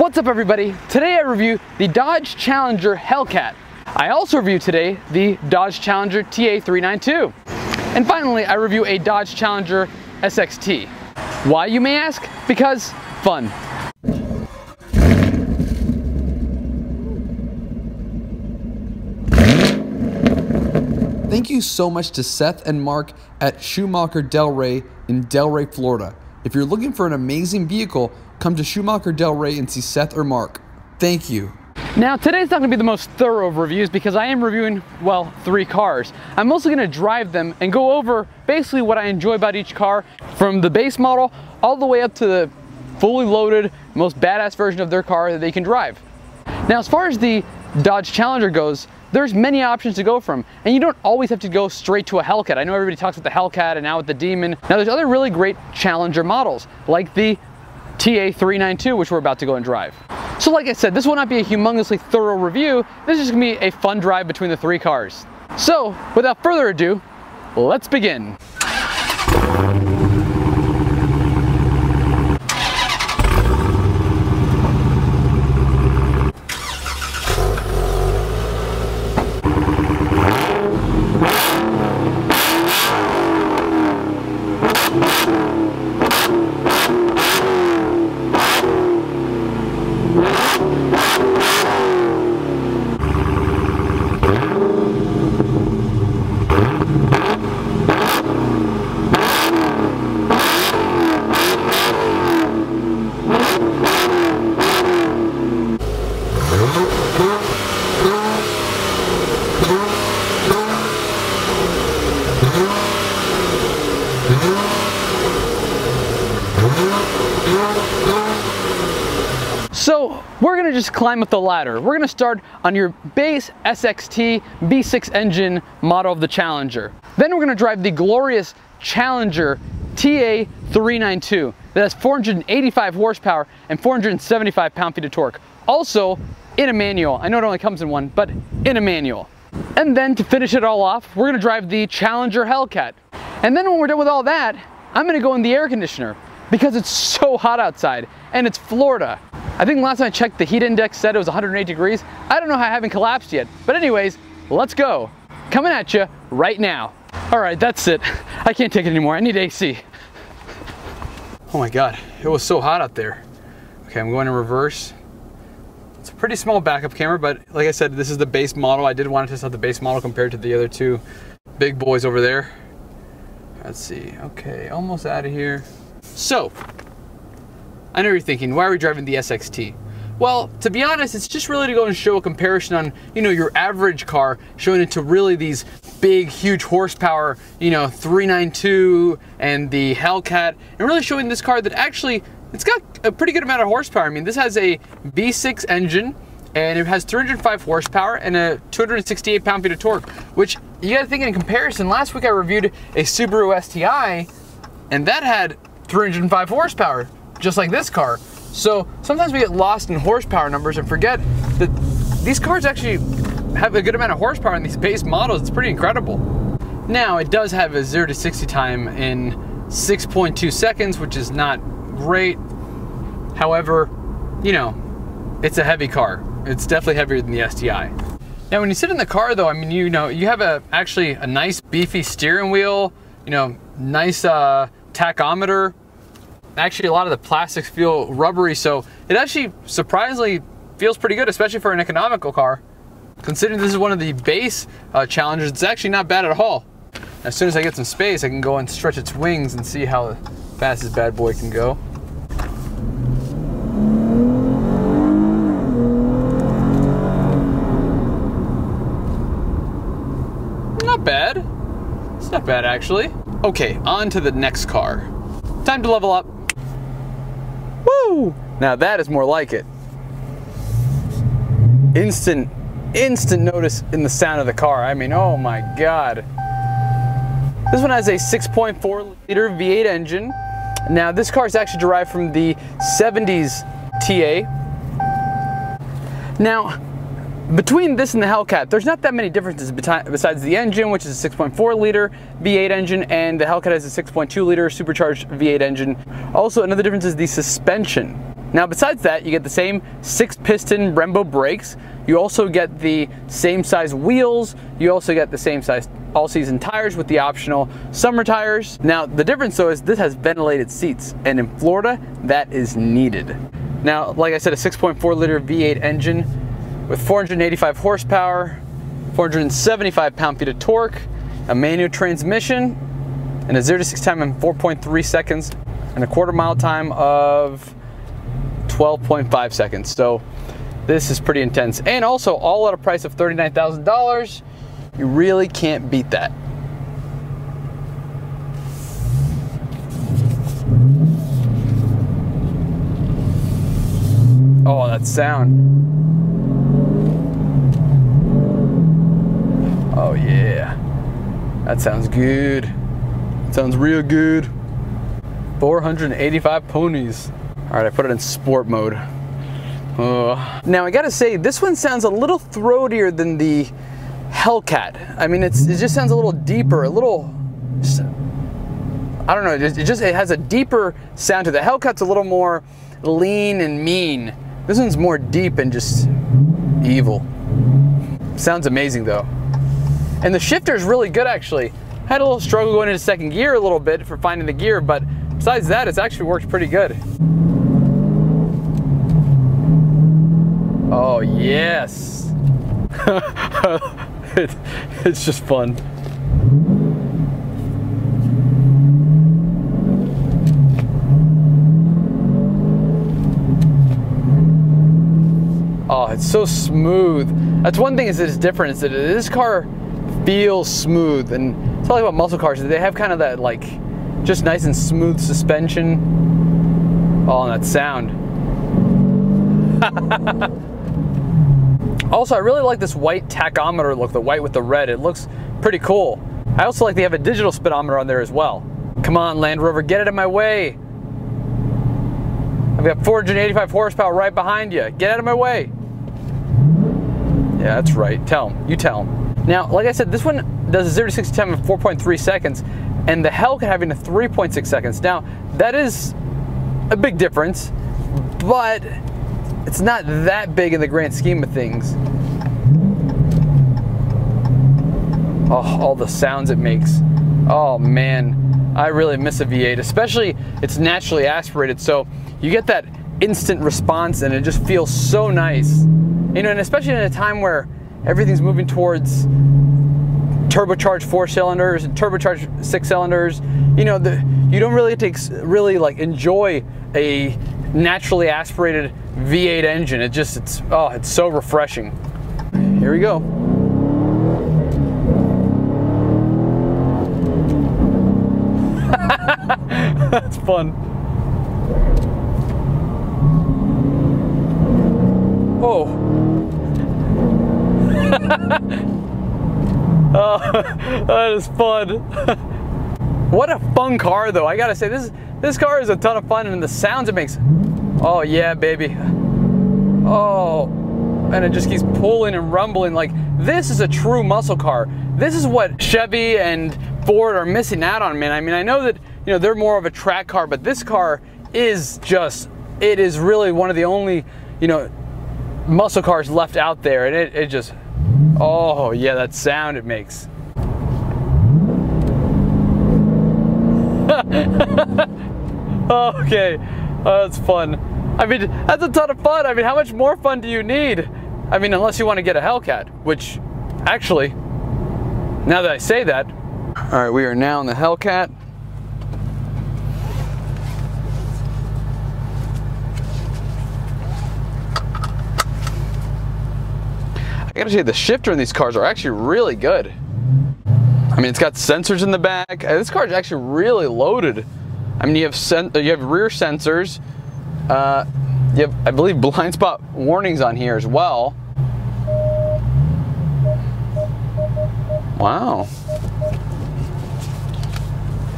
What's up everybody? Today I review the Dodge Challenger Hellcat. I also review today the Dodge Challenger TA392. And finally I review a Dodge Challenger SXT. Why, you may ask? Because fun. Thank you so much to Seth and Mark at Schumacher Delray in Delray, Florida. If you're looking for an amazing vehicle, come to Schumacher Delray and see Seth or Mark. Thank you. Now today's not going to be the most thorough of reviews because I am reviewing, well, 3 cars. I'm mostly going to drive them and go over basically what I enjoy about each car, from the base model all the way up to the fully loaded, most badass version of their car that they can drive. Now as far as the Dodge Challenger goes, there's many options to go from, and you don't always have to go straight to a Hellcat. I know everybody talks about the Hellcat and now with the Demon. Now there's other really great Challenger models, like the TA392, which we're about to go and drive. So like I said, this will not be a humongously thorough review. This is just gonna be a fun drive between the 3 cars. So without further ado, let's begin. So we're gonna just climb up the ladder. We're gonna start on your base SXT V6 engine model of the Challenger. Then we're gonna drive the glorious Challenger TA392 that has 485 horsepower and 475 pound-feet of torque. Also in a manual. I know it only comes in one, but in a manual. And then to finish it all off, we're gonna drive the Challenger Hellcat. And then when we're done with all that, I'm gonna go in the air conditioner because it's so hot outside and it's Florida. I think last time I checked, the heat index said it was 108 degrees. I don't know how I haven't collapsed yet. But anyways, let's go. Coming at you right now. All right, that's it. I can't take it anymore. I need AC. Oh my God, it was so hot out there. Okay, I'm going in reverse. It's a pretty small backup camera, but like I said, this is the base model. I did want to test out the base model compared to the other 2 big boys over there. Let's see, okay, almost out of here. So, I know you're thinking, why are we driving the SXT? Well, to be honest, it's just really to go and show a comparison on, your average car, showing it to really these big, huge horsepower, 392 and the Hellcat, and really showing this car that actually, it's got a pretty good amount of horsepower. I mean, this has a V6 engine, and it has 305 horsepower and a 268 pound-feet of torque, which you gotta think in comparison. Last week I reviewed a Subaru STI, and that had 305 horsepower. Just like this car. So sometimes we get lost in horsepower numbers and forget that these cars actually have a good amount of horsepower in these base models. It's pretty incredible. Now it does have a 0 to 60 time in 6.2 seconds, which is not great. However, it's a heavy car. It's definitely heavier than the STI. Now when you sit in the car though, I mean, you have actually a nice beefy steering wheel, nice tachometer. Actually, a lot of the plastics feel rubbery, so it actually surprisingly feels pretty good, especially for an economical car. Considering this is one of the base Challengers, it's actually not bad at all. As soon as I get some space, I can go and stretch its wings and see how fast this bad boy can go. Not bad. It's not bad, actually. Okay, on to the next car. Time to level up. Woo! Now that is more like it. Instant notice in the sound of the car. I mean, oh my God. This one has a 6.4 liter V8 engine. Now this car is actually derived from the 70s TA. Now, between this and the Hellcat, there's not that many differences besides the engine, which is a 6.4 liter V8 engine, and the Hellcat has a 6.2 liter supercharged V8 engine. Also, another difference is the suspension. Now besides that, you get the same 6-piston Brembo brakes. You also get the same size wheels. You also get the same size all-season tires with the optional summer tires. Now the difference though is this has ventilated seats, and in Florida that is needed. Now like I said, a 6.4 liter V8 engine with 485 horsepower, 475 pound-feet of torque, a manual transmission, and a 0 to 60 time in 4.3 seconds, and a quarter-mile time of 12.5 seconds. So this is pretty intense, and also all at a price of $39,000. You really can't beat that. Oh, that sound. Oh yeah, that sounds good. It sounds real good. 485 ponies. All right, I put it in sport mode. Now I gotta say, this one sounds a little throatier than the Hellcat. I mean, it just sounds a little deeper, a little, I don't know, it has a deeper sound to it. The Hellcat's a little more lean and mean. This one's more deep and just evil. Sounds amazing though. And the shifter is really good actually. Had a little struggle going into second gear a little bit for finding the gear, but besides that, it's actually worked pretty good. Oh yes. It's just fun. Oh, it's so smooth. That's one thing is that it's different, is that this car feels smooth, and it's all about muscle cars. They have kind of that like just nice and smooth suspension. Oh, and that sound. Also, I really like this white tachometer look, the white with the red. It looks pretty cool. I also like they have a digital speedometer on there as well. Come on, Land Rover, get out of my way. I've got 485 horsepower right behind you. Get out of my way. Yeah, that's right. Tell him. You tell him. Now, like I said, this one does a 0 to 60 time in 4.3 seconds, and the Hellcat having a 3.6 seconds. Now, that is a big difference, but it's not that big in the grand scheme of things. Oh, all the sounds it makes. Oh man, I really miss a V8, especially it's naturally aspirated, so you get that instant response and it just feels so nice. You know, and especially in a time where everything's moving towards turbocharged 4 cylinders and turbocharged 6 cylinders, you know, you don't really like enjoy a naturally aspirated V8 engine. It's so refreshing. Here we go. That's fun. Oh. Oh, that is fun. What a fun car though. I gotta say, this car is a ton of fun, and the sounds it makes. Oh yeah, baby. Oh, and it just keeps pulling and rumbling. Like, this is a true muscle car. This is what Chevy and Ford are missing out on, man. I mean, I know that, you know, they're more of a track car, but this car is just, it is really one of the only, you know, muscle cars left out there, and it just, oh yeah, that sound it makes. Okay, that's fun. I mean, that's a ton of fun. I mean, how much more fun do you need? I mean, unless you want to get a Hellcat, which actually, now that I say that, all right, we are now in the Hellcat. I gotta say, the shifter in these cars are actually really good. I mean, it's got sensors in the back. This car is actually really loaded. I mean, you have rear sensors. You have, I believe, blind spot warnings on here as well. Wow.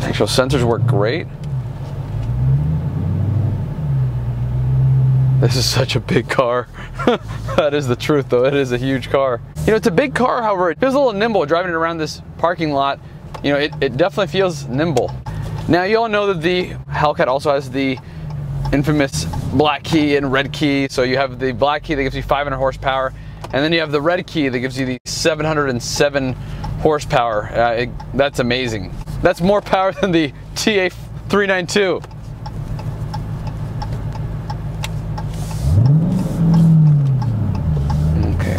Actual sensors work great. This is such a big car. That is the truth though, it is a huge car. You know, it's a big car, however, it feels a little nimble driving it around this parking lot. You know, it definitely feels nimble. Now, you all know that the Hellcat also has the infamous black key and red key. So you have the black key that gives you 500 horsepower, and then you have the red key that gives you the 707 horsepower. That's amazing. That's more power than the TA 392. Okay.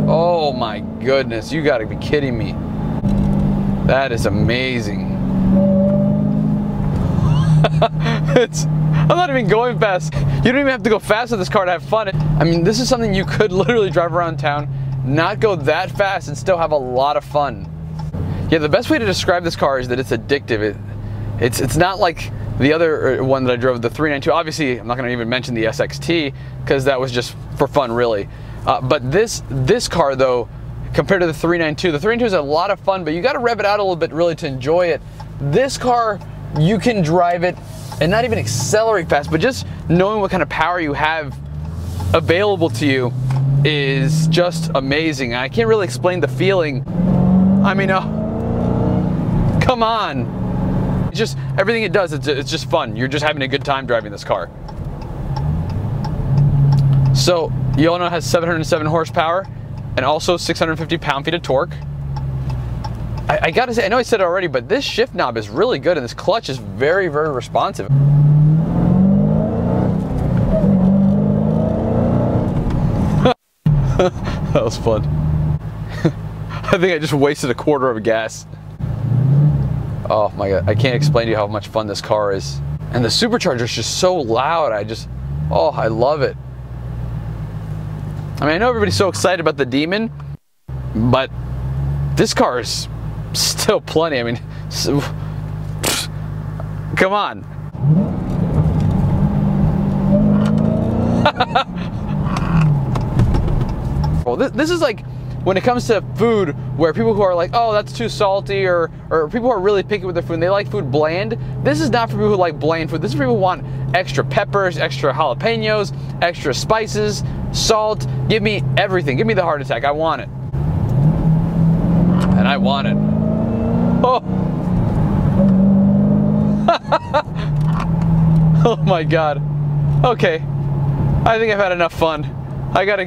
Oh my goodness, you gotta be kidding me. That is amazing. I'm not even going fast. You don't even have to go fast with this car to have fun. I mean, this is something you could literally drive around town, not go that fast, and still have a lot of fun. Yeah, the best way to describe this car is that it's addictive. It's not like the other one that I drove, the 392. Obviously, I'm not going to even mention the SXT because that was just for fun, really. But this car, though, compared to the 392 is a lot of fun, but you got to rev it out a little bit really to enjoy it. This car, you can drive it and not even accelerate fast, but just knowing what kind of power you have available to you is just amazing. I can't really explain the feeling. I mean, come on. It's just everything it does, it's just fun. You're just having a good time driving this car. So, you all know it has 707 horsepower and also 650 pound-feet of torque. I gotta say, I know I said it already, but this shift knob is really good and this clutch is very, very responsive. That was fun. I think I just wasted a quarter of gas. Oh my God, I can't explain to you how much fun this car is. And the supercharger is just so loud. I love it. I mean, I know everybody's so excited about the Demon, but this car is still plenty. I mean, come on. Well, this is like when it comes to food, where people who are like, oh, that's too salty, or people who are really picky with their food and they like food bland. This is not for people who like bland food. This is for people who want extra peppers, extra jalapenos, extra spices, salt. Give me everything. Give me the heart attack. I want it. And I want it. Oh. Oh my God. Okay. I think I've had enough fun. I gotta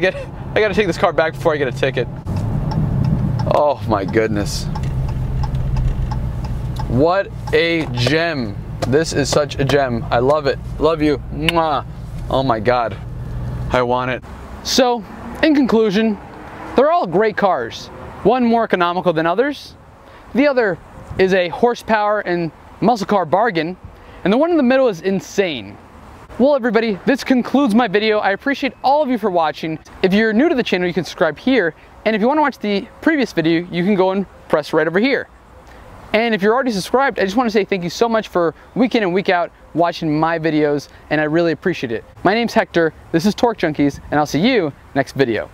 take this car back before I get a ticket. Oh my goodness. What a gem. This is such a gem. I love it. Love you. Mwah. Oh my God. I want it. So, in conclusion, they're all great cars. One more economical than others. The other is a horsepower and muscle car bargain. And the one in the middle is insane. Well, everybody, this concludes my video. I appreciate all of you for watching. If you're new to the channel, you can subscribe here. And if you want to watch the previous video, you can go and press right over here. And if you're already subscribed, I just want to say thank you so much for week in and week out watching my videos, and I really appreciate it. My name's Hector, this is Torque Junkies, and I'll see you next video.